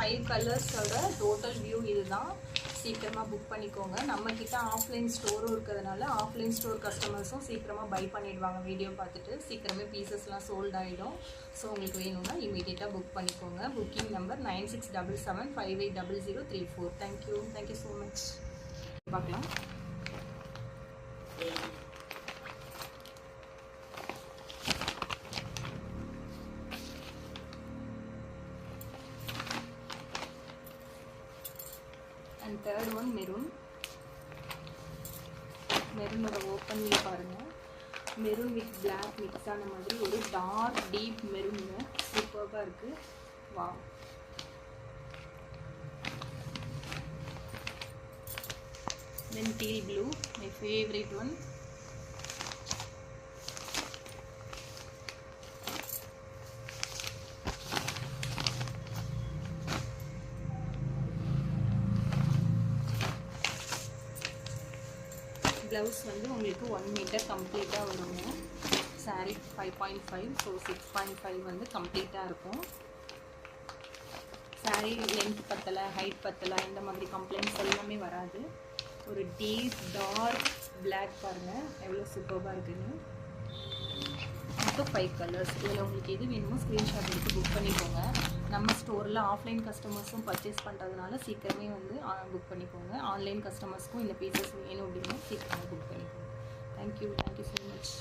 5 கலர்ஸோட total view இதுதான். சீக்கிரமாக book பண்ணிக்கோங்க. நம்மக்கிட்ட ஆஃப்லைன் ஸ்டோரும் இருக்கிறதுனால ஆஃப்லைன் ஸ்டோர் கஸ்டமர்ஸும் சீக்கிரமாக பை பண்ணிடுவாங்க. வீடியோ பார்த்துட்டு சீக்கிரமே பீசஸ்லாம் சோல்ட் ஆகிடும். ஸோ உங்களுக்கு வேணும்னா இமீடியட்டாக புக் பண்ணிக்கோங்க. Booking number 9677580034. Thank you so much. பார்க்கலாம். And third one maroon. மெரூனோட ஓப்பன்லேயே பாருங்கள். மெரூன் வித் பிளாக் மிக்ஸ் ஆன மாதிரி ஒரு டார்க் டீப் மெரூனுங்க. சூப்பராக இருக்குது. வா. Then teal blue, my favorite one. Blouse வந்து உங்களுக்கு 1 மீட்டர் கம்ப்ளீட்டாக வருங்க. சாரீ 5.5, ஸோ 6.5 வந்து கம்ப்ளீட்டாக இருக்கும். சாரீ லென்த் பத்தலை, ஹைட் பத்தலை, இந்த மாதிரி கம்ப்ளைண்ட்ஸ் எல்லாமே வராது. ஒரு டீப் டார்க் பிளாக் பாருங்கள் எவ்வளோ சூப்பராக இருக்குன்னு. மொத்தம் 5 கலர்ஸ். இதில் உங்களுக்கு எது வேணுமோ ஸ்க்ரீன்ஷாட் எடுத்து புக் பண்ணிக்கோங்க. நம்ம ஸ்டோரில் ஆஃப்லைன் கஸ்டமர்ஸும் பர்ச்சேஸ் பண்ணுறதுனால சீக்கிரமே வந்து புக் பண்ணிக்கோங்க. ஆன்லைன் கஸ்டமர்ஸ்க்கும் இந்த பீசஸ் வேணும் அப்படின்னா சீக்கிரமாக புக் பண்ணிக்கோங்க. Thank you so much.